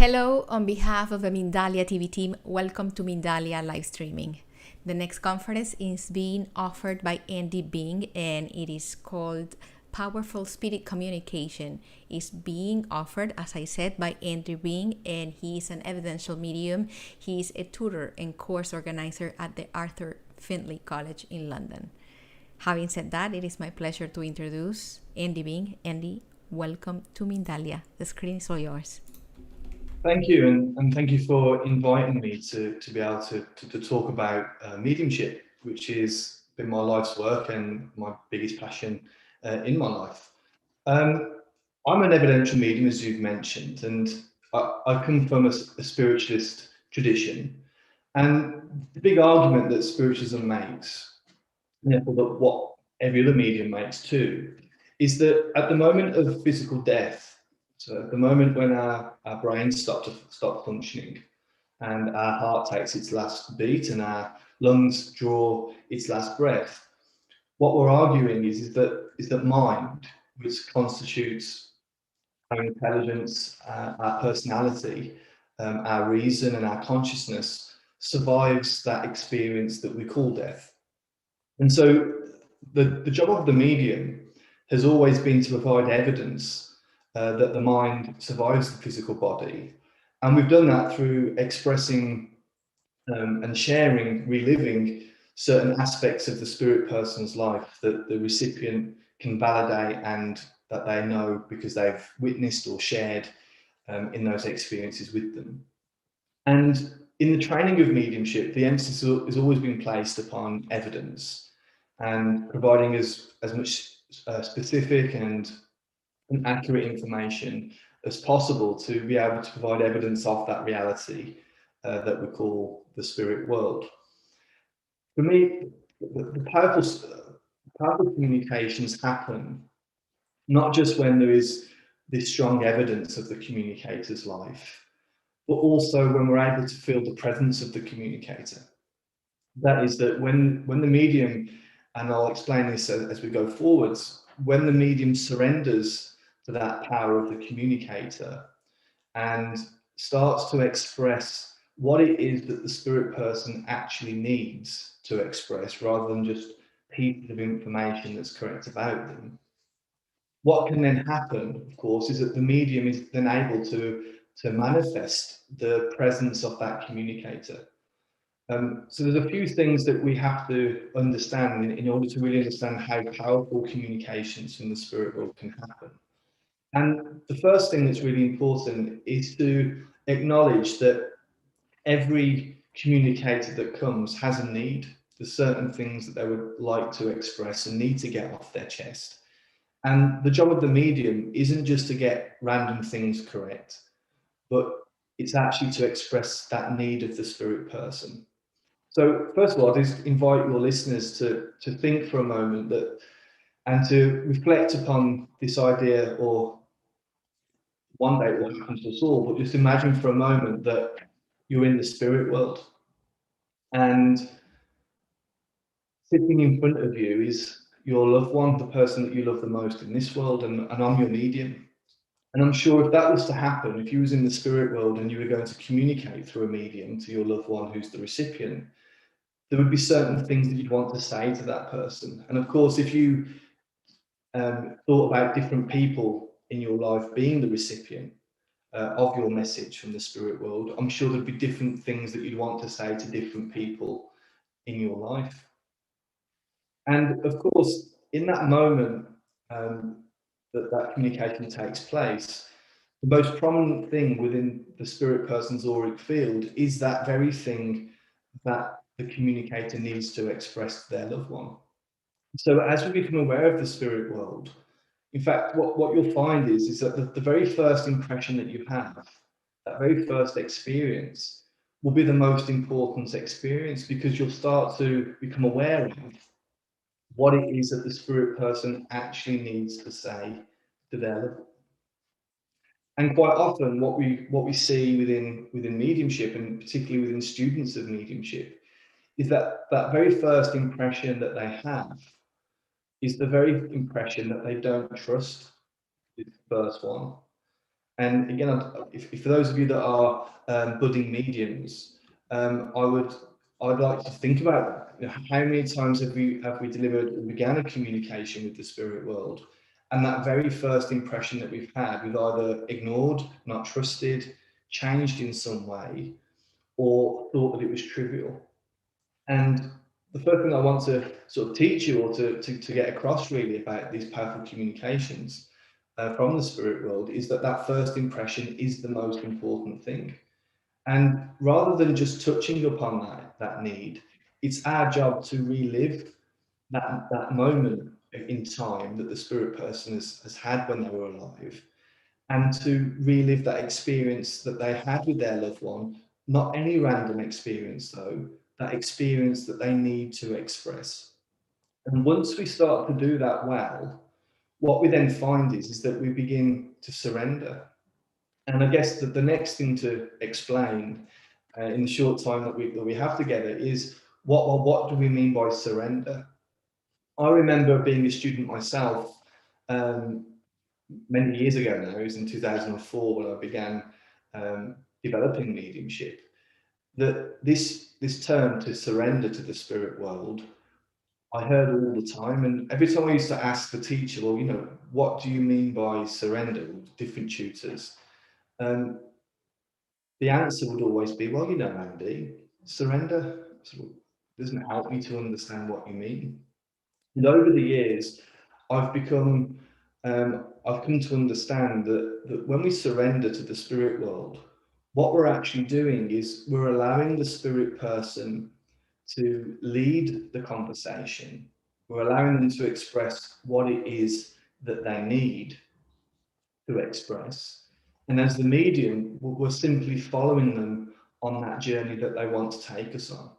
Hello, on behalf of the Mindalia TV team, welcome to Mindalia live streaming. The next conference is being offered by Byng and it is called Powerful Spirit Communication. It's being offered, as I said, by Byng, and he is an evidential medium. He is a tutor and course organizer at the Arthur Findlay College in London. Having said that, it is my pleasure to introduce Byng. Andy, welcome to Mindalia. The screen is all yours. Thank you, and thank you for inviting me to be able to talk about mediumship, which has been my life's work and my biggest passion in my life. I'm an evidential medium, as you've mentioned, and I come from a spiritualist tradition. And the big argument that spiritualism makes, and therefore that what every other medium makes too, is that at the moment of physical death, so at the moment when our brains stop functioning and our heart takes its last beat and our lungs draw its last breath, what we're arguing is that mind, which constitutes our intelligence, our personality, our reason and our consciousness, survives that experience that we call death. And so the job of the medium has always been to provide evidence that the mind survives the physical body. And we've done that through expressing and sharing, reliving certain aspects of the spirit person's life that the recipient can validate and that they know because they've witnessed or shared in those experiences with them. And in the training of mediumship, the emphasis has always been placed upon evidence and providing as much specific and accurate information as possible to be able to provide evidence of that reality that we call the spirit world. For me, the powerful communications happen not just when there is this strong evidence of the communicator's life, but also when we're able to feel the presence of the communicator. That is that when the medium, and I'll explain this as we go forwards, when the medium surrenders to that power of the communicator and starts to express what it is that the spirit person actually needs to express rather than just pieces of information that's correct about them. What can then happen, of course, is that the medium is then able to manifest the presence of that communicator. So there's a few things that we have to understand in order to really understand how powerful communications from the spirit world can happen. And the first thing that's really important is to acknowledge that every communicator that comes has a need. There's certain things that they would like to express and need to get off their chest. And the job of the medium isn't just to get random things correct, but it's actually to express that need of the spirit person. So first of all, I just invite your listeners to think for a moment and to reflect upon this idea, or one day it will happen to us all, but just imagine for a moment that you're in the spirit world and sitting in front of you is your loved one, the person that you love the most in this world, and I'm your medium. And I'm sure if that was to happen, if you was in the spirit world and you were going to communicate through a medium to your loved one who's the recipient, there would be certain things that you'd want to say to that person. And of course, if you thought about different people in your life being the recipient of your message from the spirit world, I'm sure there'd be different things that you'd want to say to different people in your life. And of course, in that moment that communication takes place, the most prominent thing within the spirit person's auric field is that very thing that the communicator needs to express to their loved one. So as we become aware of the spirit world, in fact, what you'll find is that the very first impression that you have, that very first experience, will be the most important experience, because you'll start to become aware of what it is that the spirit person actually needs to say to their loved one. And quite often what we see within mediumship, and particularly within students of mediumship, is that very first impression that they have is the very impression that they don't trust, is the first one. And again, if for those of you that are budding mediums, I'd like to think about that. You know, how many times have we delivered or began a communication with the spirit world, and that very first impression that we've had, we've either ignored, not trusted, changed in some way, or thought that it was trivial. And the first thing I want to sort of teach you, or to get across really about these powerful communications from the spirit world, is that that first impression is the most important thing. And rather than just touching upon that need, it's our job to relive that moment in time that the spirit person has had when they were alive, and to relive that experience that they had with their loved one. Not any random experience, though, that experience that they need to express. And once we start to do that well, what we then find is that we begin to surrender. And I guess that the next thing to explain in the short time that we have together is what do we mean by surrender? I remember being a student myself um, many years ago now. It was in 2004 when I began developing mediumship. That this term, to surrender to the spirit world, I heard all the time, and every time I used to ask the teacher, well, you know, what do you mean by surrender? Different tutors, um, the answer would always be, well, you know, Andy, surrender sort of doesn't help me to understand what you mean. And over the years, I've become, I've come to understand that when we surrender to the spirit world, what we're actually doing is we're allowing the spirit person to lead the conversation. We're allowing them to express what it is that they need to express. And as the medium, we're simply following them on that journey that they want to take us on.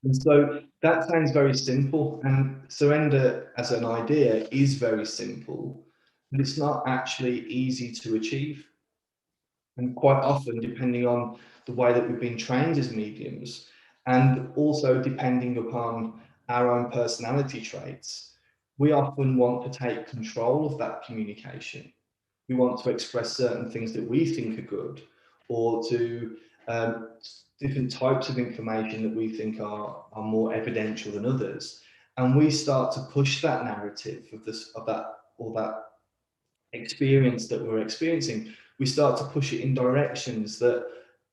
And so that sounds very simple, and surrender as an idea is very simple, but it's not actually easy to achieve. And quite often, depending on the way that we've been trained as mediums, and also depending upon our own personality traits, we often want to take control of that communication. We want to express certain things that we think are good, or to different types of information that we think are more evidential than others. And we start to push that narrative of that, or that experience that we're experiencing. We start to push it in directions that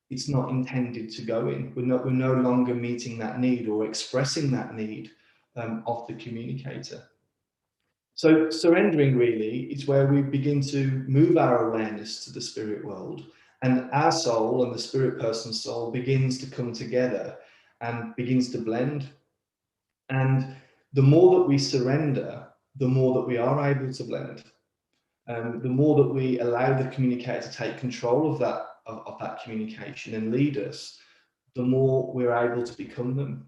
it's not intended to go in. We're no longer meeting that need or expressing that need of the communicator. So surrendering really is where we begin to move our awareness to the spirit world, and our soul and the spirit person's soul begins to come together and begins to blend. And the more that we surrender, the more that we are able to blend. The more that we allow the communicator to take control of that communication and lead us, the more we're able to become them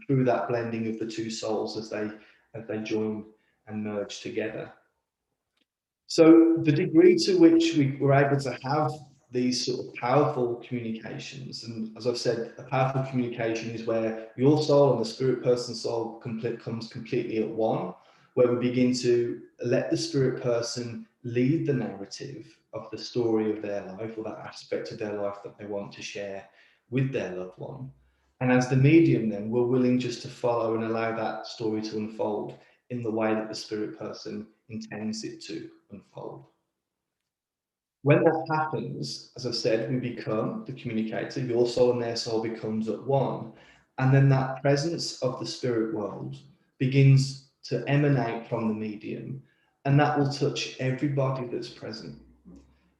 through that blending of the two souls as they join and merge together. So the degree to which we were able to have these sort of powerful communications, and as I've said, a powerful communication is where your soul and the spirit person's soul comes completely at one, where we begin to let the spirit person lead the narrative of the story of their life, or that aspect of their life that they want to share with their loved one. And as the medium, then we're willing just to follow and allow that story to unfold in the way that the spirit person intends it to unfold. When that happens, as I said, we become the communicator. Your soul and their soul becomes at one. And then that presence of the spirit world begins to emanate from the medium, and that will touch everybody that's present.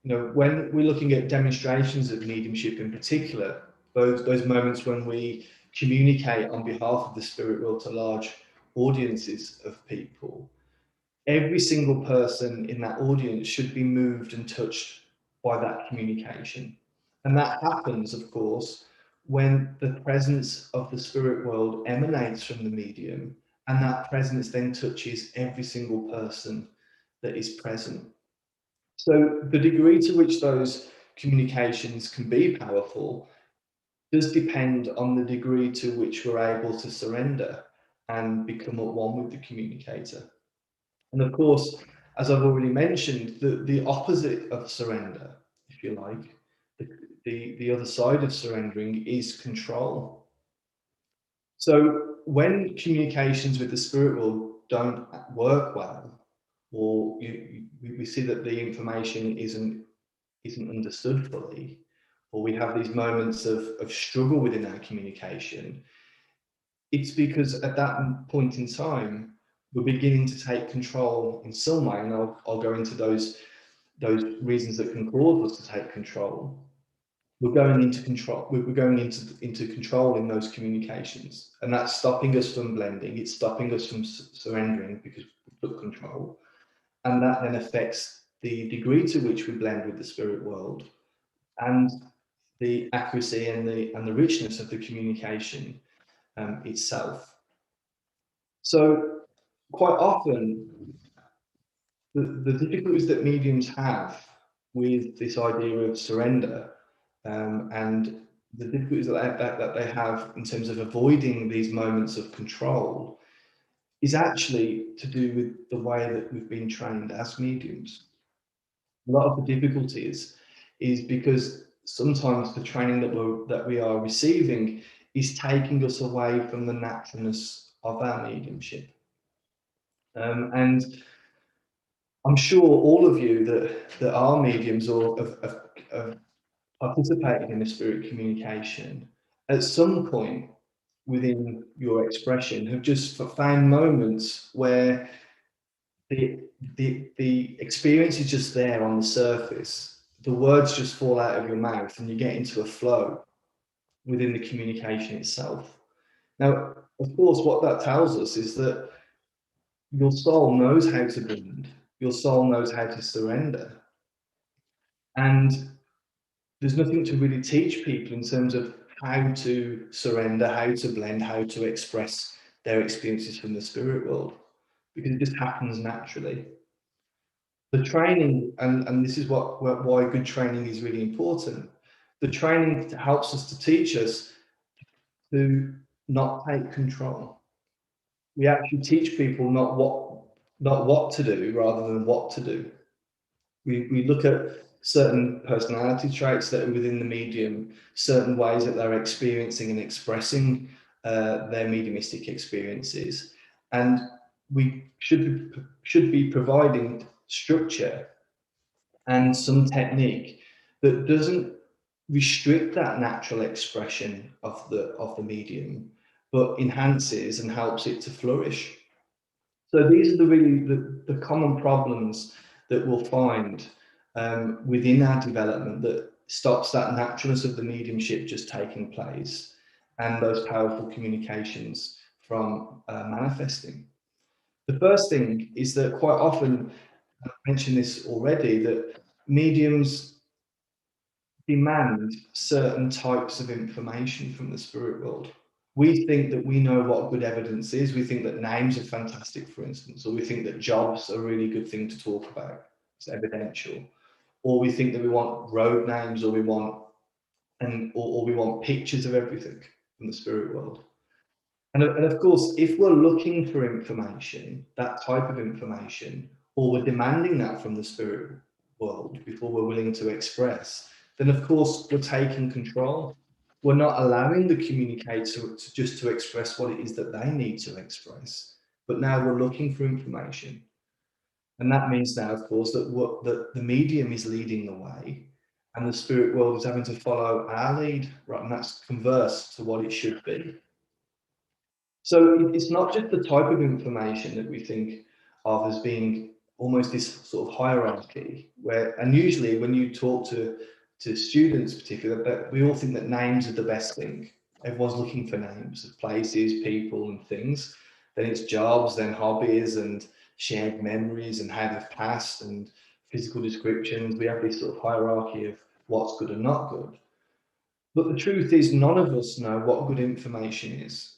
You know, when we're looking at demonstrations of mediumship in particular, those moments when we communicate on behalf of the spirit world to large audiences of people, every single person in that audience should be moved and touched by that communication. And that happens, of course, when the presence of the spirit world emanates from the medium, and that presence then touches every single person that is present. So the degree to which those communications can be powerful does depend on the degree to which we're able to surrender and become at one with the communicator. And of course, as I've already mentioned, the opposite of surrender, if you like, the other side of surrendering is control. So when communications with the spirit world don't work well, or we see that the information isn't understood fully, or we have these moments of struggle within our communication, it's because at that point in time, we're beginning to take control in some way, and I'll go into those reasons that can cause us to take control. We're going into control. We're going into controlling those communications, and that's stopping us from blending. It's stopping us from surrendering because we took control, and that then affects the degree to which we blend with the spirit world, and the accuracy and the richness of the communication itself. So quite often, the difficulties that mediums have with this idea of surrender, and the difficulties that they have in terms of avoiding these moments of control, is actually to do with the way that we've been trained as mediums. A lot of the difficulties is because sometimes the training that we are receiving is taking us away from the naturalness of our mediumship. And I'm sure all of you that are mediums or have participated in a spirit communication at some point within your expression have just found moments where the experience is just there on the surface. The words just fall out of your mouth and you get into a flow within the communication itself. Now, of course, what that tells us is that your soul knows how to blend, your soul knows how to surrender. And there's nothing to really teach people in terms of how to surrender, how to blend, how to express their experiences from the spirit world, because it just happens naturally. The training, and this is why good training is really important. The training helps us to teach us to not take control. We actually teach people not what to do rather than what to do. We look at certain personality traits that are within the medium, certain ways that they're experiencing and expressing their mediumistic experiences, and we should be providing structure and some technique that doesn't restrict that natural expression of the medium, but enhances and helps it to flourish. So these are the common problems that we'll find within our development that stops that naturalness of the mediumship just taking place and those powerful communications from manifesting. The first thing is that quite often, I've mentioned this already, that mediums demand certain types of information from the spirit world. We think that we know what good evidence is. We think that names are fantastic, for instance, or we think that jobs are a really good thing to talk about. It's evidential. Or we think that we want road names, or we want or we want pictures of everything from the spirit world. And of course, if we're looking for information, that type of information, or we're demanding that from the spirit world before we're willing to express, then of course we're taking control. We're not allowing the communicator to just to express what it is that they need to express, but now we're looking for information. And that means now, of course, that the medium is leading the way and the spirit world is having to follow our lead, right? And that's converse to what it should be. So it's not just the type of information that we think of as being almost this sort of hierarchy where, and usually when you talk to students particularly, that we all think that names are the best thing. Everyone's looking for names of places, people and things. Then it's jobs, then hobbies and shared memories and how they've passed and physical descriptions. We have this sort of hierarchy of what's good and not good. But the truth is none of us know what good information is.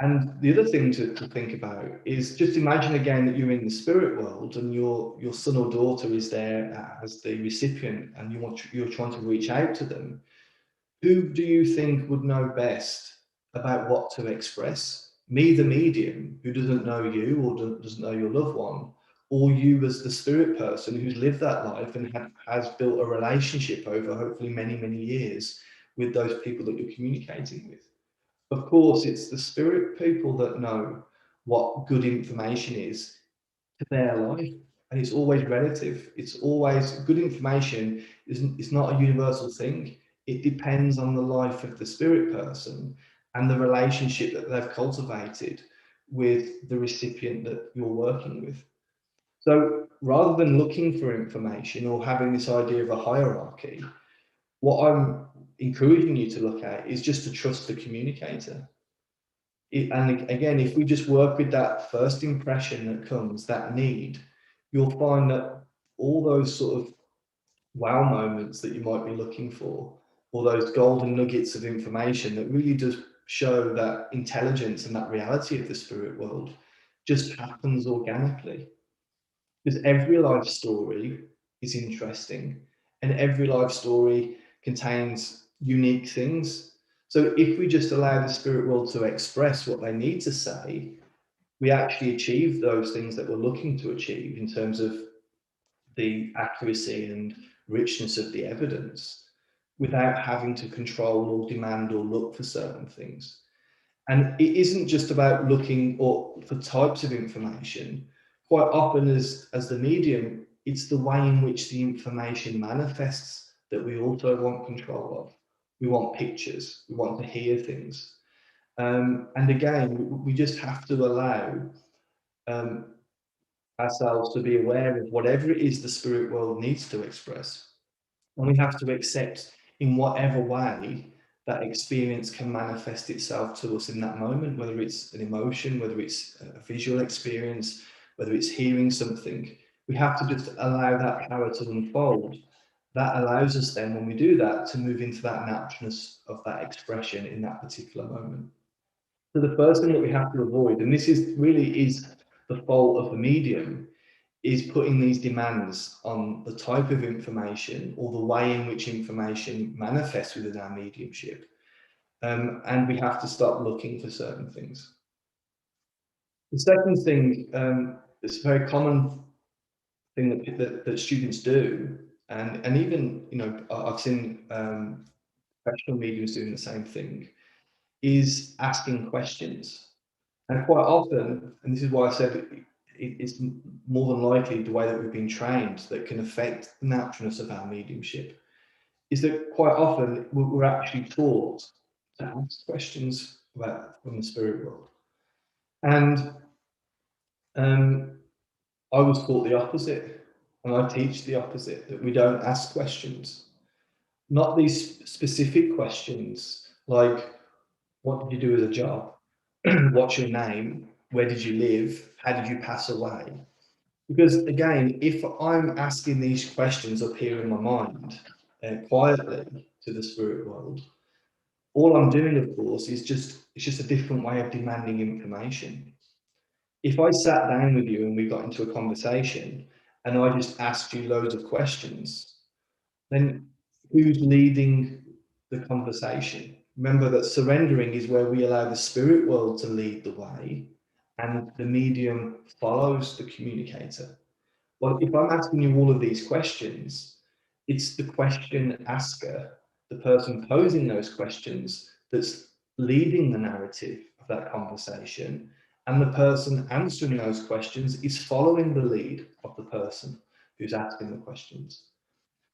And the other thing to think about is just imagine again that you're in the spirit world and your son or daughter is there as the recipient and you're trying to reach out to them. Who do you think would know best about what to express? Me, the medium, who doesn't know you or doesn't know your loved one, or you as the spirit person who's lived that life and has built a relationship over hopefully many, many years with those people that you're communicating with. Of course, it's the spirit people that know what good information is to their life. And it's always relative. It's always good information is not a universal thing. It depends on the life of the spirit person and the relationship that they've cultivated with the recipient that you're working with. So rather than looking for information or having this idea of a hierarchy, what I'm encouraging you to look at is just to trust the communicator. And again, if we just work with that first impression that comes, that need, you'll find that all those sort of wow moments that you might be looking for, or those golden nuggets of information that really does show that intelligence and that reality of the spirit world, just happens organically. Because every life story is interesting, and every life story contains unique things. So if we just allow the spirit world to express what they need to say, we actually achieve those things that we're looking to achieve in terms of the accuracy and richness of the evidence without having to control or demand or look for certain things. And it isn't just about looking for types of information. Quite often as the medium, it's the way in which the information manifests that we also want control of. We want pictures, we want to hear things. And again, we just have to allow um, ourselves to be aware of whatever it is the spirit world needs to express. And we have to accept in whatever way that experience can manifest itself to us in that moment, whether it's an emotion, whether it's a visual experience, whether it's hearing something. We have to just allow that power to unfold. That allows us then, when we do that, to move into that naturalness of that expression in that particular moment. So the first thing that we have to avoid, and this is really is the fault of the medium, is putting these demands on the type of information or the way in which information manifests within our mediumship. And we have to stop looking for certain things. The second thing, it's a very common thing that students do, and even, you know, I've seen professional mediums doing the same thing, is asking questions. And quite often, and this is why I said it's more than likely the way that we've been trained that can affect the naturalness of our mediumship, is that quite often we're actually taught to ask questions about from the spirit world. And I was taught the opposite, and I teach the opposite, that we don't ask questions. Not these specific questions like, what did you do as a job? What's your name? Where did you live? How did you pass away? Because again, if I'm asking these questions up here in my mind quietly to the spirit world, all I'm doing, of course, is it's just a different way of demanding information. If I sat down with you and we got into a conversation and I just asked you loads of questions, then who's leading the conversation? Remember that surrendering is where we allow the spirit world to lead the way and the medium follows the communicator. Well, if I'm asking you all of these questions, it's the question asker, the person posing those questions, that's leading the narrative of that conversation. And the person answering those questions is following the lead of the person who's asking the questions.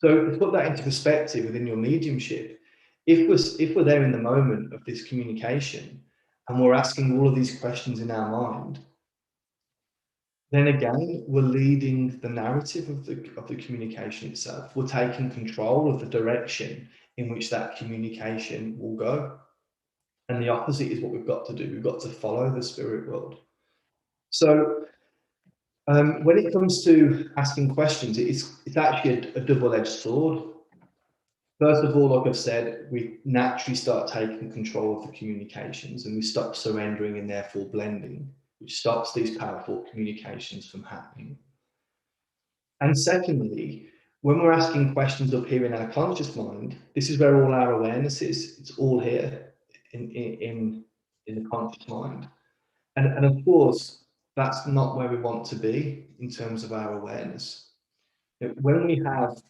So to put that into perspective within your mediumship, if we're there in the moment of this communication and we're asking all of these questions in our mind, then again, we're leading the narrative of the communication itself. We're taking control of the direction in which that communication will go. And the opposite is what we've got to do. We've got to follow the spirit world. So when it comes to asking questions, it's actually a double-edged sword. First of all, like I've said, we naturally start taking control of the communications and we stop surrendering and therefore blending, which stops these powerful communications from happening. And secondly, when we're asking questions up here in our conscious mind, this is where all our awareness is. It's all here in the conscious mind. And of course, that's not where we want to be in terms of our awareness. When we have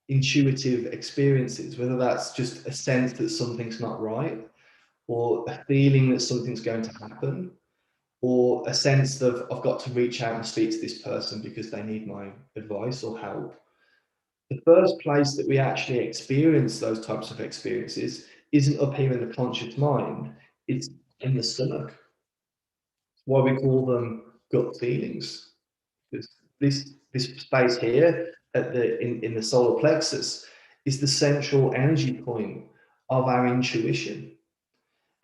intuitive experiences, whether that's just a sense that something's not right, or a feeling that something's going to happen, or a sense of I've got to reach out and speak to this person because they need my advice or help. The first place that we actually experience those types of experiences isn't up here in the conscious mind, it's in the stomach. It's why we call them gut feelings. Because this space here at in the solar plexus is the central energy point of our intuition.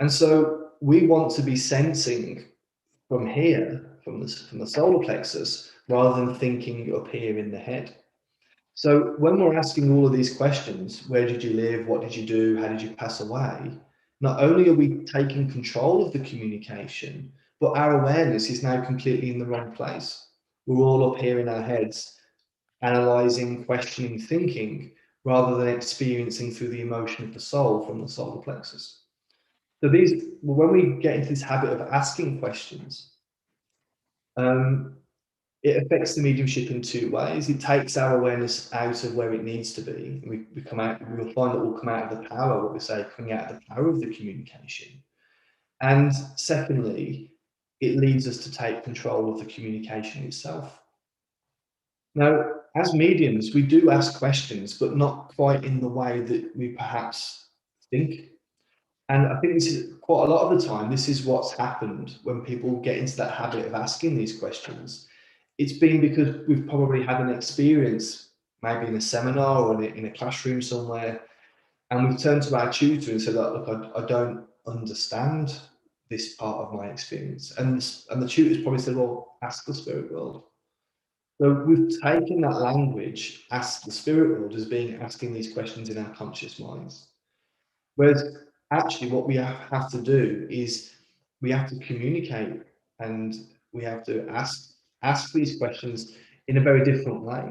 And so we want to be sensing from here, from the solar plexus, rather than thinking up here in the head. So when we're asking all of these questions, where did you live? What did you do? How did you pass away? Not only are we taking control of the communication, but our awareness is now completely in the wrong place. We're all up here in our heads, analyzing, questioning, thinking, rather than experiencing through the emotion of the soul from the solar plexus. So when we get into this habit of asking questions, it affects the mediumship in two ways. It takes our awareness out of where it needs to be. We come out, we'll find that we'll come out of the power, what we say, coming out of the power of the communication. And secondly, it leads us to take control of the communication itself. Now, as mediums, we do ask questions, but not quite in the way that we perhaps think. And I think this is quite a lot of the time, this is what's happened when people get into that habit of asking these questions. It's been because we've probably had an experience, maybe in a seminar or in a classroom somewhere, and we've turned to our tutor and said, look, I don't understand this part of my experience. And the tutor's probably said, well, ask the spirit world. So we've taken that language, ask the spirit world, as being asking these questions in our conscious minds. Whereas actually what we have to do is we have to communicate, and we have to ask these questions in a very different way.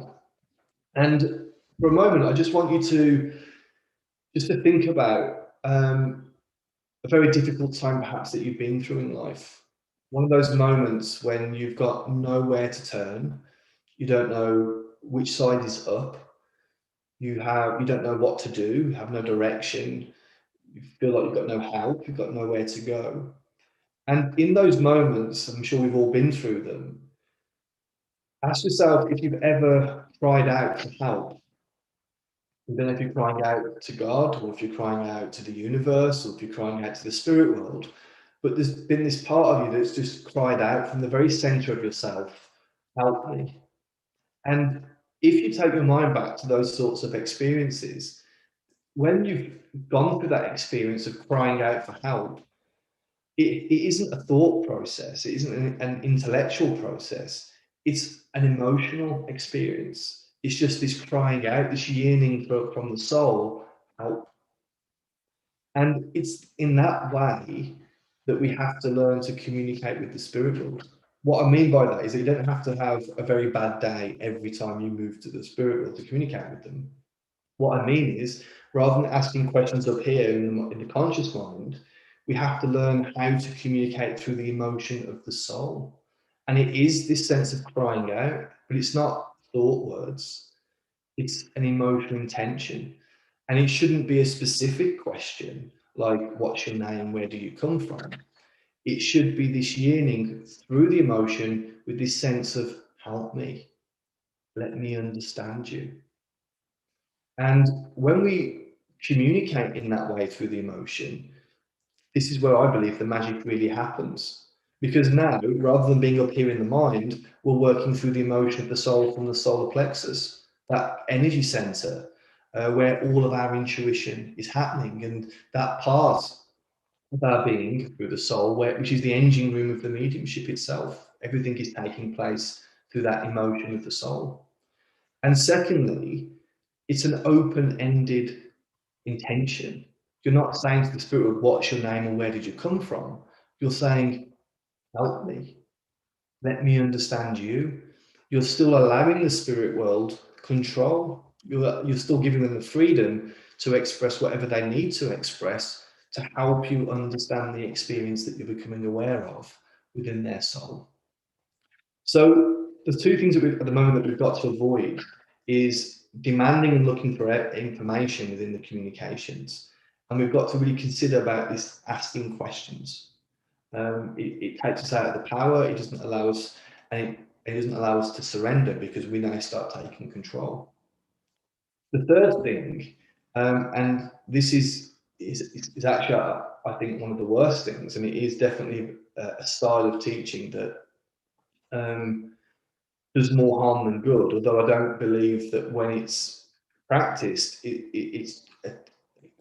And for a moment, I just want you to think about a very difficult time perhaps that you've been through in life. One of those moments when you've got nowhere to turn, you don't know which side is up, you don't know what to do, you have no direction, you feel like you've got no help, you've got nowhere to go. And in those moments, I'm sure we've all been through them, ask yourself if you've ever cried out for help. I don't know if you're crying out to God, or if you're crying out to the universe, or if you're crying out to the spirit world, but there's been this part of you that's just cried out from the very center of yourself, help me. And if you take your mind back to those sorts of experiences, when you've gone through that experience of crying out for help, it isn't a thought process, it isn't an intellectual process, it's an emotional experience. It's just this crying out, this yearning from the soul, help. And it's in that way that we have to learn to communicate with the spirit world. What I mean by that is that you don't have to have a very bad day every time you move to the spirit world to communicate with them. What I mean is, rather than asking questions up here in the conscious mind, we have to learn how to communicate through the emotion of the soul. And it is this sense of crying out, but it's not thought words, it's an emotional intention. And it shouldn't be a specific question like, what's your name? Where do you come from? It should be this yearning through the emotion with this sense of, help me, let me understand you. And when we communicate in that way through the emotion, this is where I believe the magic really happens. Because now, rather than being up here in the mind, we're working through the emotion of the soul from the solar plexus, that energy center, where all of our intuition is happening. And that part of our being through the soul, which is the engine room of the mediumship itself, everything is taking place through that emotion of the soul. And secondly, it's an open-ended intention. You're not saying to the spirit world, what's your name and where did you come from? You're saying, help me, let me understand you. You're still allowing the spirit world control. You're still giving them the freedom to express whatever they need to express to help you understand the experience that you're becoming aware of within their soul. So the two things that at the moment that we've got to avoid is demanding and looking for information within the communications. And we've got to really consider about this asking questions. It takes us out of the power. It doesn't allow us, and it doesn't allow us to surrender because we now start taking control. The third thing, and this is actually, I think, one of the worst things, and it is definitely a style of teaching that does more harm than good. Although I don't believe that when it's practiced, it's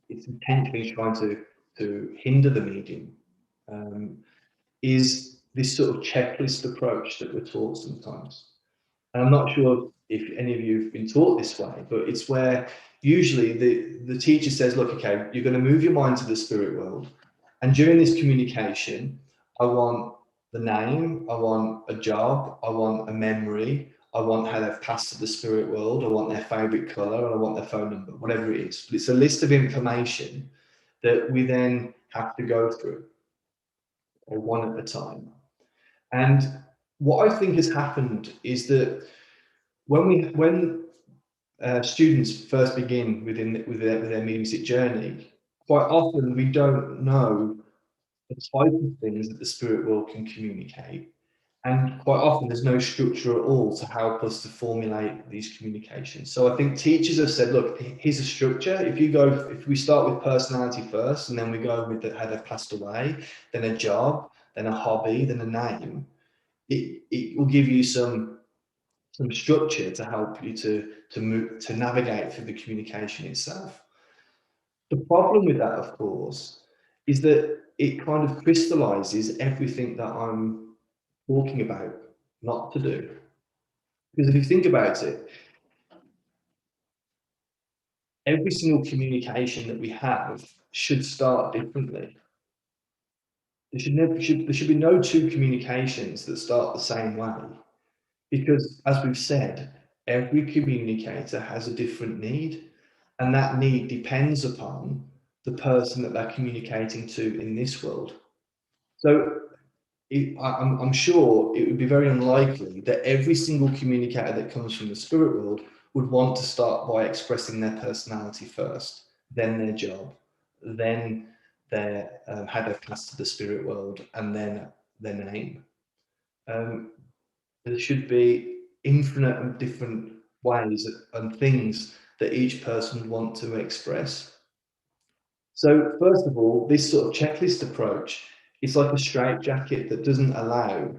intentionally trying to hinder the medium. Is this sort of checklist approach that we're taught sometimes. And I'm not sure if any of you have been taught this way, but it's where usually the teacher says, look, okay, you're going to move your mind to the spirit world. And during this communication, I want the name, I want a job, I want a memory, I want how they've passed to the spirit world, I want their favorite color, and I want their phone number, whatever it is. But it's a list of information that we then have to go through, or one at a time. And what I think has happened is that when students first begin with their music journey, quite often we don't know the type of things that the spirit world can communicate. And quite often there's no structure at all to help us to formulate these communications. So I think teachers have said, look, here's a structure. If we start with personality first, and then we go with how they've passed away, then a job, then a hobby, then a name, it will give you some structure to help you to navigate through the communication itself. The problem with that, of course, is that it kind of crystallizes everything that I'm talking about not to do. Because if you think about it, every single communication that we have should start differently. There should be no two communications that start the same way. Because as we've said, every communicator has a different need, and that need depends upon the person that they're communicating to in this world. So I'm sure it would be very unlikely that every single communicator that comes from the spirit world would want to start by expressing their personality first, then their job, then their how they've passed to the spirit world, and then their name. There should be infinite and different ways and things that each person would want to express. So first of all, this sort of checklist approach is like a straitjacket that doesn't allow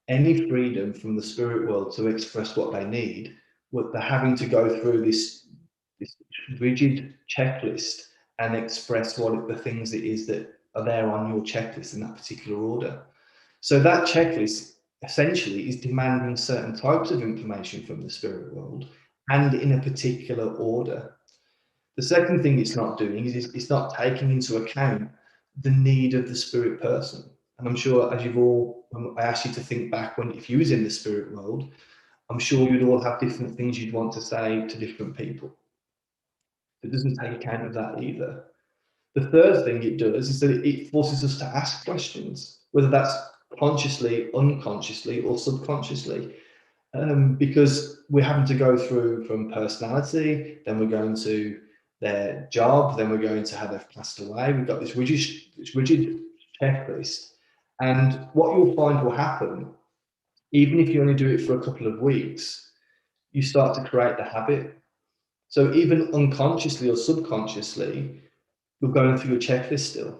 any freedom from the spirit world to express what they need. What they're having to go through this rigid checklist and express what the things it is that are there on your checklist in that particular order. So that checklist essentially is demanding certain types of information from the spirit world and in a particular order. The second thing it's not doing is it's not taking into account the need of the spirit person. And I'm sure as when I asked you to think back if you was in the spirit world, I'm sure you'd all have different things you'd want to say to different people. It doesn't take account of that either. The third thing it does is that it forces us to ask questions, whether that's consciously, unconsciously, or subconsciously, because we're having to go through from personality, then we're going to their job, then we're going to how they've passed away. We've got this rigid checklist. And what you'll find will happen, even if you only do it for a couple of weeks, you start to create the habit. So even unconsciously or subconsciously, you're going through your checklist still.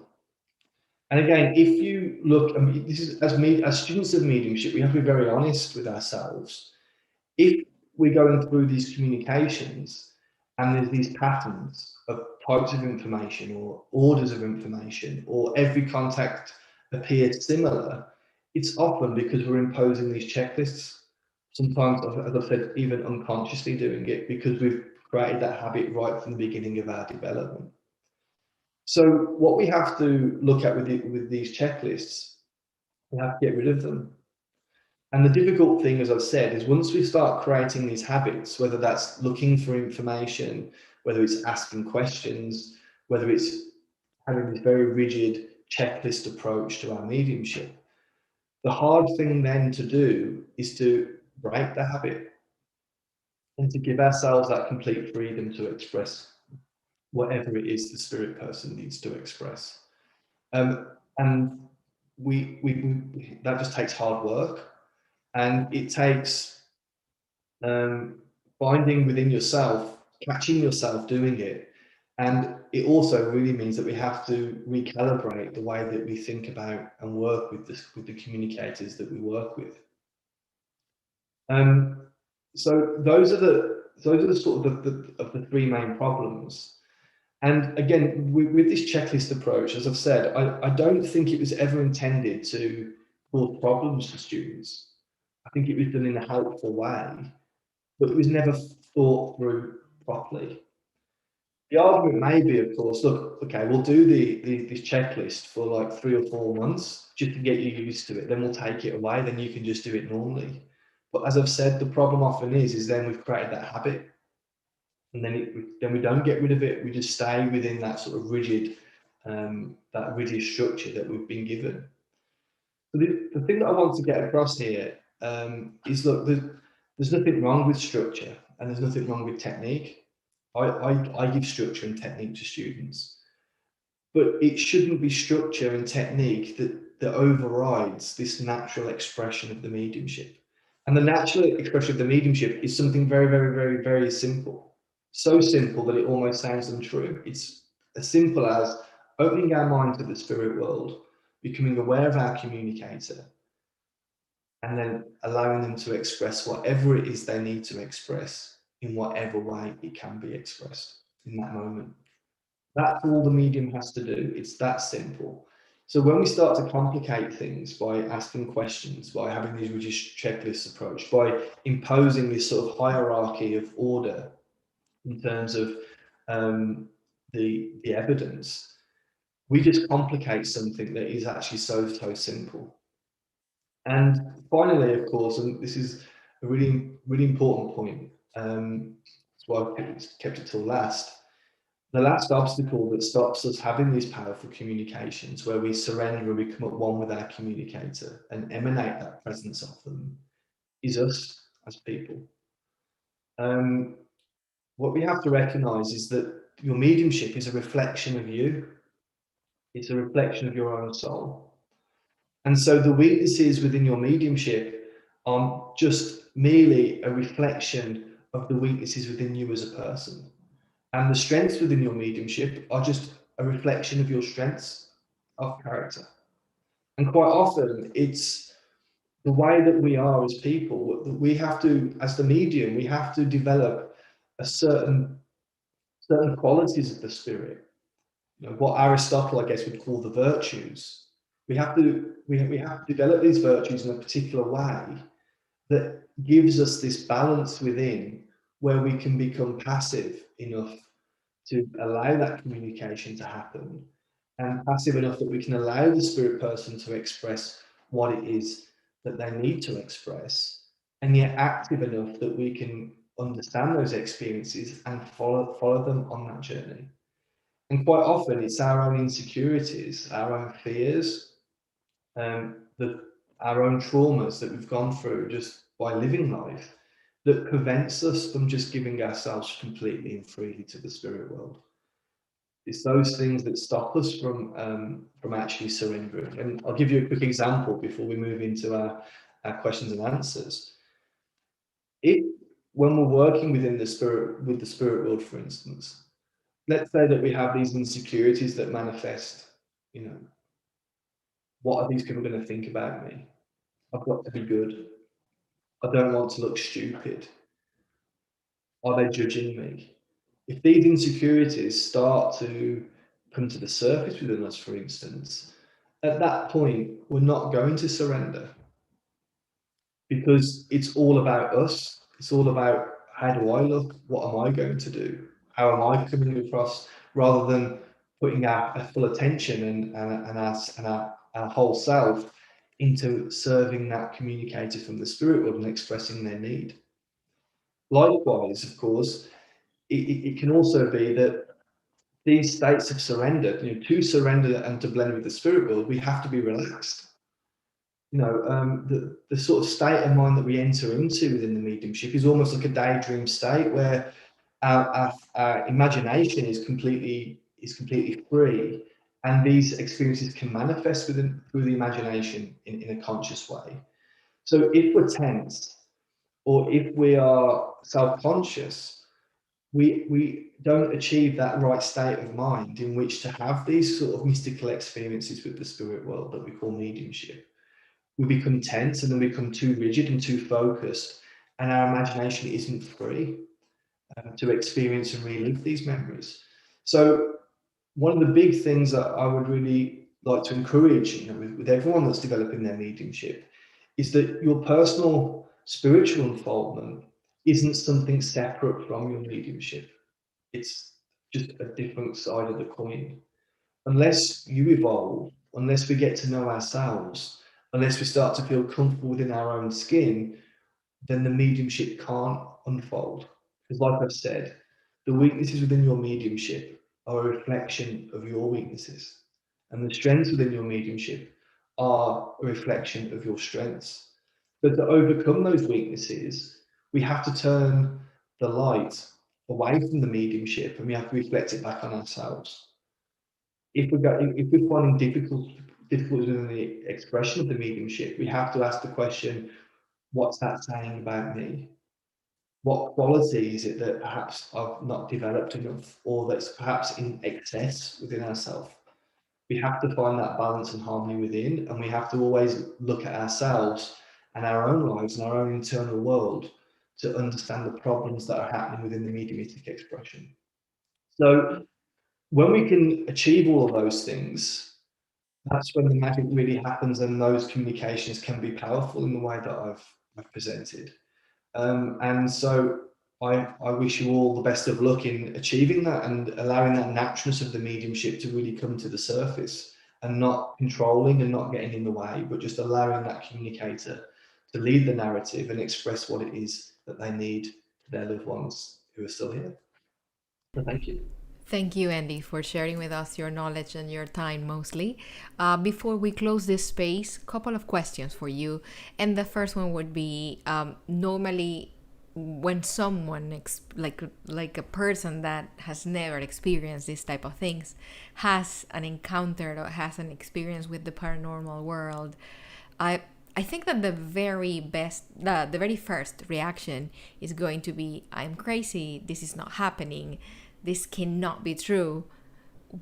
And again, if you look, I mean, this is as students of mediumship, we have to be very honest with ourselves. If we're going through these communications and there's these patterns of types of information or orders of information, or every contact appears similar, it's often because we're imposing these checklists. Sometimes, as I've said, even unconsciously doing it because we've created that habit right from the beginning of our development. So what we have to look at with these checklists, we have to get rid of them. And the difficult thing, as I've said, is once we start creating these habits, whether that's looking for information, whether it's asking questions, whether it's having this very rigid checklist approach to our mediumship, The hard thing then to do is to break the habit and to give ourselves that complete freedom to express whatever it is the spirit person needs to express. And that just takes hard work, and it takes finding within yourself, catching yourself doing it. And it also really means that we have to recalibrate the way that we think about and work with the communicators that we work with. So those are the sort of the three main problems. And again, with this checklist approach, as I've said, I don't think it was ever intended to cause problems for students. I think it was done in a helpful way, but it was never thought through properly. The argument may be, of course, look, okay, we'll do this checklist for like 3 or 4 months just to get you used to it. Then we'll take it away. Then you can just do it normally. But as I've said, the problem often is then we've created that habit, and then we don't get rid of it. We just stay within that sort of rigid structure that we've been given. So the thing that I want to get across here is, look, there's nothing wrong with structure, and there's nothing wrong with technique. I give structure and technique to students, but it shouldn't be structure and technique that overrides this natural expression of the mediumship. And the natural expression of the mediumship is something very, very, very, very simple. So simple that it almost sounds untrue. It's as simple as opening our mind to the spirit world, becoming aware of our communicator, and then allowing them to express whatever it is they need to express in whatever way it can be expressed in that moment. That's all the medium has to do. It's that simple. So when we start to complicate things by asking questions, by having these rigid checklist approach, by imposing this sort of hierarchy of order in terms of the evidence, we just complicate something that is actually so simple. And finally, of course, and this is a really important point, that's why I kept it till last. The last obstacle that stops us having these powerful communications, where we surrender and become at one with our communicator and emanate that presence of them, is us as people. What we have to recognize is that your mediumship is a reflection of you. It's a reflection of your own soul. And so the weaknesses within your mediumship are just merely a reflection of the weaknesses within you as a person. And the strengths within your mediumship are just a reflection of your strengths of character. And quite often it's the way that we are as people, that we have to, as the medium, we have to develop a certain qualities of the spirit. You know, what Aristotle, I guess, would call the virtues. We have to develop these virtues in a particular way that gives us this balance within, where we can become passive enough to allow that communication to happen, and passive enough that we can allow the spirit person to express what it is that they need to express, and yet active enough that we can understand those experiences and follow them on that journey. And quite often it's our own insecurities, our own fears, our own traumas that we've gone through just by living life that prevents us from just giving ourselves completely and freely to the spirit world. It's those things that stop us from actually surrendering. And I'll give you a quick example before we move into our questions and answers. If, when we're working within the spirit, with the spirit world, for instance, let's say that we have these insecurities that manifest, you know, what are these people going to think about me? I've got to be good. I don't want to look stupid. Are they judging me? If these insecurities start to come to the surface within us, for instance, at that point, we're not going to surrender, because it's all about us. It's all about, how do I look? What am I going to do? How am I coming across? Rather than putting our full attention and our whole self into serving that communicator from the spirit world and expressing their need. Likewise, of course, it can also be that these states of surrender, you know, to surrender and to blend with the spirit world, we have to be relaxed. the sort of state of mind that we enter into within the mediumship is almost like a daydream state where our imagination is completely free, and these experiences can manifest through the imagination in a conscious way. So if we're tense or if we are self-conscious, we don't achieve that right state of mind in which to have these sort of mystical experiences with the spirit world that we call mediumship. We become tense and then we become too rigid and too focused, and our imagination isn't free to experience and relive these memories. So one of the big things that I would really like to encourage, with everyone that's developing their mediumship, is that your personal spiritual unfoldment isn't something separate from your mediumship. It's just a different side of the coin. Unless you evolve, unless we get to know ourselves, unless we start to feel comfortable within our own skin, then the mediumship can't unfold. Because, like I've said, the weaknesses within your mediumship are a reflection of your weaknesses, and the strengths within your mediumship are a reflection of your strengths. But to overcome those weaknesses, we have to turn the light away from the mediumship and we have to reflect it back on ourselves. If we're finding difficult in the expression of the mediumship, we have to ask the question, what's that saying about me? What quality is it that perhaps I've not developed enough, or that's perhaps in excess within ourselves? We have to find that balance and harmony within, and we have to always look at ourselves and our own lives and our own internal world to understand the problems that are happening within the mediumistic expression. So when we can achieve all of those things, that's when the magic really happens, and those communications can be powerful in the way that I've presented. And so I wish you all the best of luck in achieving that and allowing that naturalness of the mediumship to really come to the surface, and not controlling and not getting in the way, but just allowing that communicator to lead the narrative and express what it is that they need to their loved ones who are still here. So thank you. Thank you, Andy, for sharing with us your knowledge and your time mostly. Before we close this space, a couple of questions for you. And the first one would be normally when someone like a person that has never experienced this type of things has an encounter or has an experience with the paranormal world, I think that the very first reaction is going to be, I'm crazy, this is not happening, this cannot be true.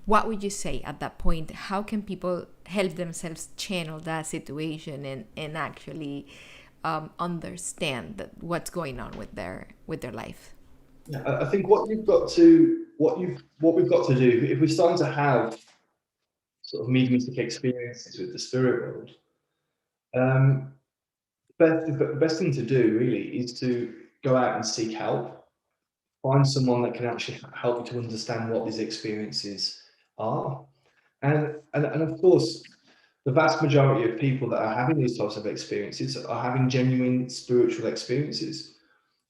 What would you say at that point? How can people help themselves channel that situation and actually understand what's going on with their life? Yeah, I think what we've got to do, if we're starting to have sort of mediumistic experiences with the spirit world, the best thing to do really is to go out and seek help. Find someone that can actually help you to understand what these experiences are. And of course, the vast majority of people that are having these types of experiences are having genuine spiritual experiences.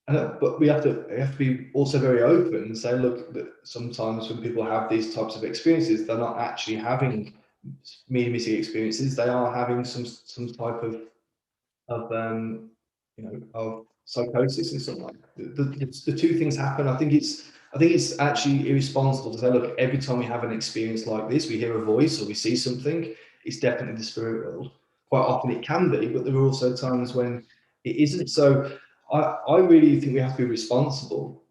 But we have to be also very open and say, look, that sometimes when people have these types of experiences, they're not actually having mediumistic experiences. They are having some type of of psychosis in some way. The two things happen. I think it's actually irresponsible to say, look, every time we have an experience like this, we hear a voice or we see something, it's definitely the spirit world. Quite often it can be, but there are also times when it isn't. So I really think we have to be responsible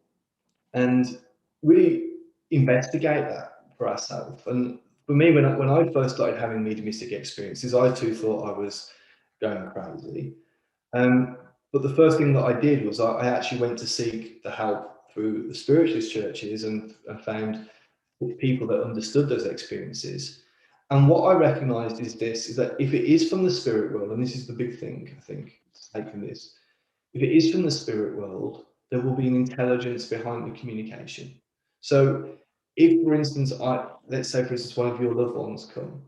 and really investigate that for ourselves. And for me, when I first started having mediumistic experiences, I too thought I was going crazy. But the first thing that I did was I actually went to seek the help through the spiritualist churches and found people that understood those experiences. And what I recognized is this, is that if it is from the spirit world, and this is the big thing, I think, to take from this, if it is from the spirit world, there will be an intelligence behind the communication. So if, for instance, let's say, for instance, one of your loved ones come,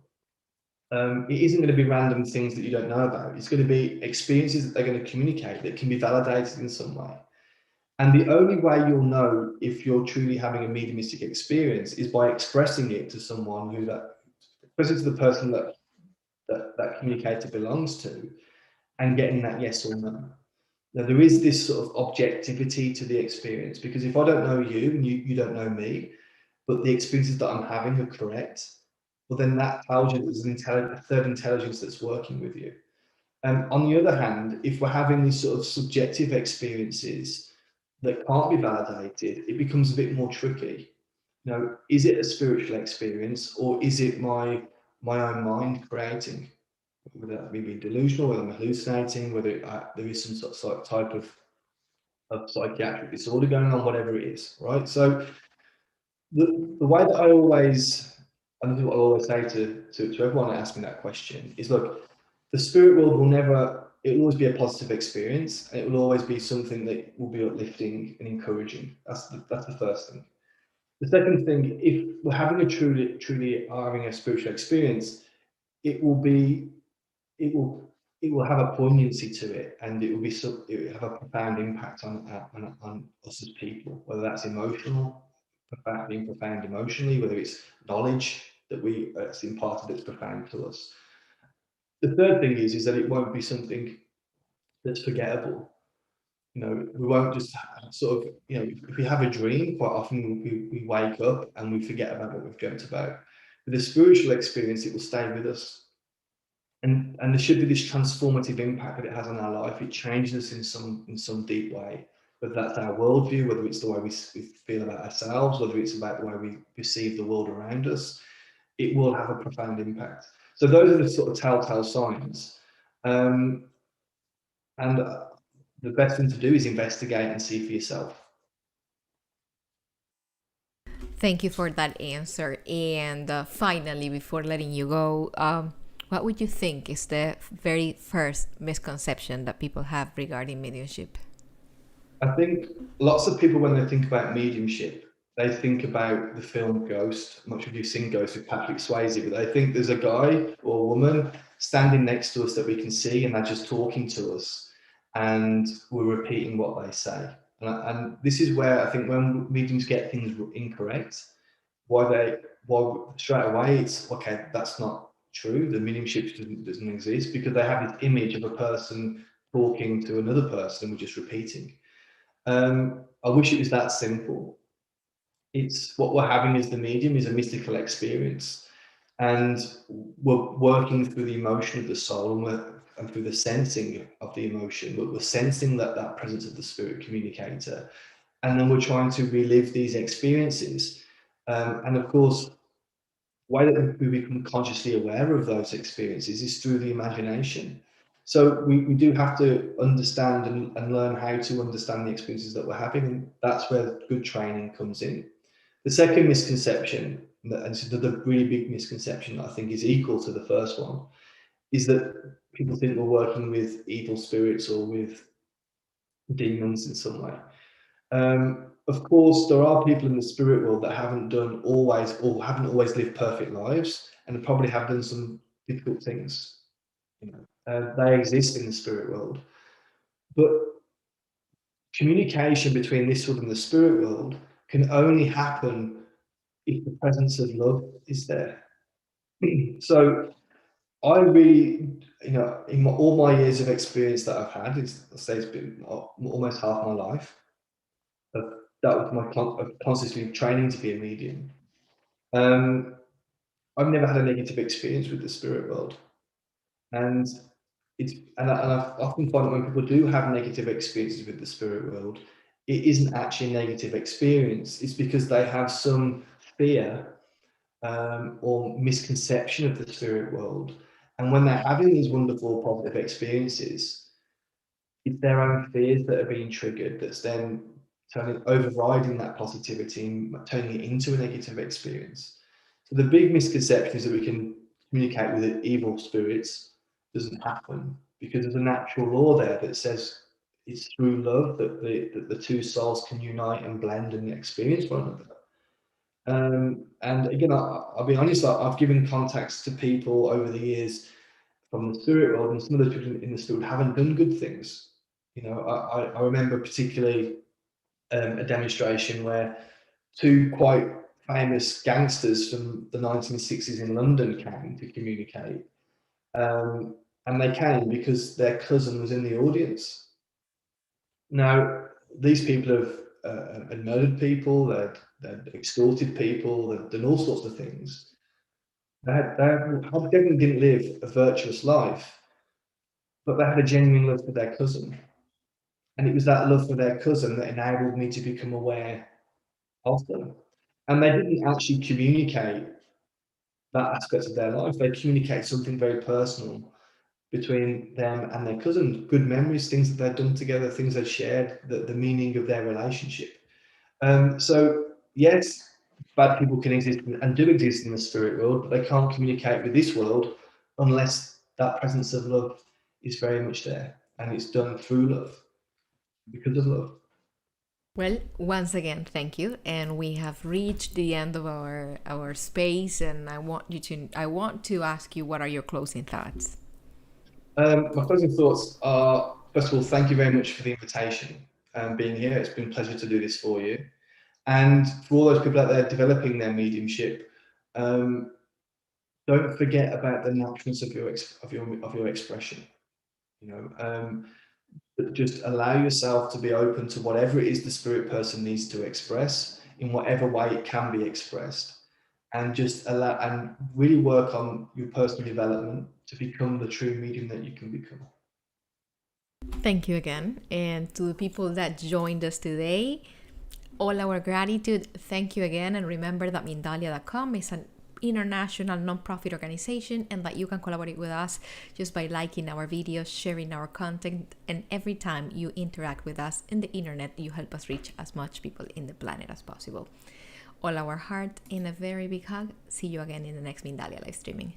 it isn't going to be random things that you don't know about. It's going to be experiences that they're going to communicate that can be validated in some way. And the only way you'll know if you're truly having a mediumistic experience is by expressing it to someone expressing it to the person that that communicator belongs to, and getting that yes or no. Now, there is this sort of objectivity to the experience, because if I don't know you and you don't know me, but the experiences that I'm having are correct, well, then that tells you there's a third intelligence that's working with you. On the other hand, if we're having these sort of subjective experiences that can't be validated, it becomes a bit more tricky. Is it a spiritual experience, or is it my own mind creating? Whether that be being delusional, whether I'm hallucinating, whether there is some sort of type of psychiatric disorder going on, whatever it is, right? So the way that I always, and this is what I always say to everyone that asks me that question, is look, the spirit world will never, it will always be a positive experience, and it will always be something that will be uplifting and encouraging. That's the first thing. The second thing, if we're having a truly having a spiritual experience, it will have a poignancy to it, and it will have a profound impact on us as people, whether that's emotional, being profound emotionally, whether it's knowledge that it's imparted that's profound to us. The third thing is that it won't be something that's forgettable. We won't just sort of, if we have a dream, quite often we wake up and we forget about what we've dreamt about. With a spiritual experience, it will stay with us. And there should be this transformative impact that it has on our life. It changes us in some deep way, whether that's our worldview, whether it's the way we feel about ourselves, whether it's about the way we perceive the world around us. It will have a profound impact. So those are the sort of telltale signs. And the best thing to do is investigate and see for yourself. Thank you for that answer. And finally, before letting you go, what would you think is the very first misconception that people have regarding mediumship? I think lots of people, when they think about mediumship, they think about the film Ghost. I'm not sure if you've seen Ghost with Patrick Swayze, but they think there's a guy or a woman standing next to us that we can see, and they're just talking to us, and we're repeating what they say. And this is where I think when mediums get things incorrect, why straight away it's okay, that's not true. The mediumship doesn't exist, because they have this image of a person talking to another person, and we're just repeating. I wish it was that simple. It's what we're having as the medium is a mystical experience, and we're working through the emotion of the soul, and through the sensing of the emotion. We're sensing that presence of the spirit communicator, and then we're trying to relive these experiences. And of course, the way that we become consciously aware of those experiences is through the imagination. So we do have to understand and learn how to understand the experiences that we're having, and that's where good training comes in. The second misconception, and this is the really big misconception that I think is equal to the first one, is that people think we're working with evil spirits or with demons in some way. Of course, there are people in the spirit world that haven't always lived perfect lives, and probably have done some difficult things. They exist in the spirit world, but communication between this world and the spirit world can only happen if the presence of love is there. So I really, in all my years of experience that I've had, I say it's been almost half my life. That was my constantly training to be a medium. I've never had a negative experience with the spirit world, and I've often found that when people do have negative experiences with the spirit world, it isn't actually a negative experience. It's because they have some fear or misconception of the spirit world, and when they're having these wonderful positive experiences, it's their own fears that are being triggered that's then overriding that positivity and turning it into a negative experience. So the big misconception is that we can communicate with evil spirits. Doesn't happen, because there's a natural law there that says it's through love that the two souls can unite and blend and experience one another. And again, I'll be honest, I've given contacts to people over the years from the spirit world, and some of the people in the spirit haven't done good things. I remember particularly a demonstration where two quite famous gangsters from the 1960s in London came to communicate. And they came because their cousin was in the audience. Now, these people have murdered people, they'd extorted people, they've done all sorts of things. They definitely didn't live a virtuous life, but they had a genuine love for their cousin. And it was that love for their cousin that enabled me to become aware of them. And they didn't actually communicate that aspect of their life. They communicate something very personal between them and their cousin, good memories, things that they'd done together, things they'd shared, the meaning of their relationship. So yes, bad people can exist and do exist in the spirit world, but they can't communicate with this world unless that presence of love is very much there, and it's done through love, because of love. Well, once again, thank you, and we have reached the end of our space, and I want to ask you, what are your closing thoughts? My closing thoughts are, first of all, thank you very much for the invitation and being here. It's been a pleasure to do this for you. And for all those people out there developing their mediumship, don't forget about the naturalness of your expression. You know, but just allow yourself to be open to whatever it is the spirit person needs to express in whatever way it can be expressed, and just allow and really work on your personal development to become the true medium that you can become. Thank you again. And to the people that joined us today, all our gratitude. Thank you again. And remember that Mindalia.com is an international non-profit organization, and that you can collaborate with us just by liking our videos, sharing our content, and every time you interact with us in the internet, you help us reach as much people in the planet as possible. All our heart in a very big hug. See you again in the next Mindalia live streaming.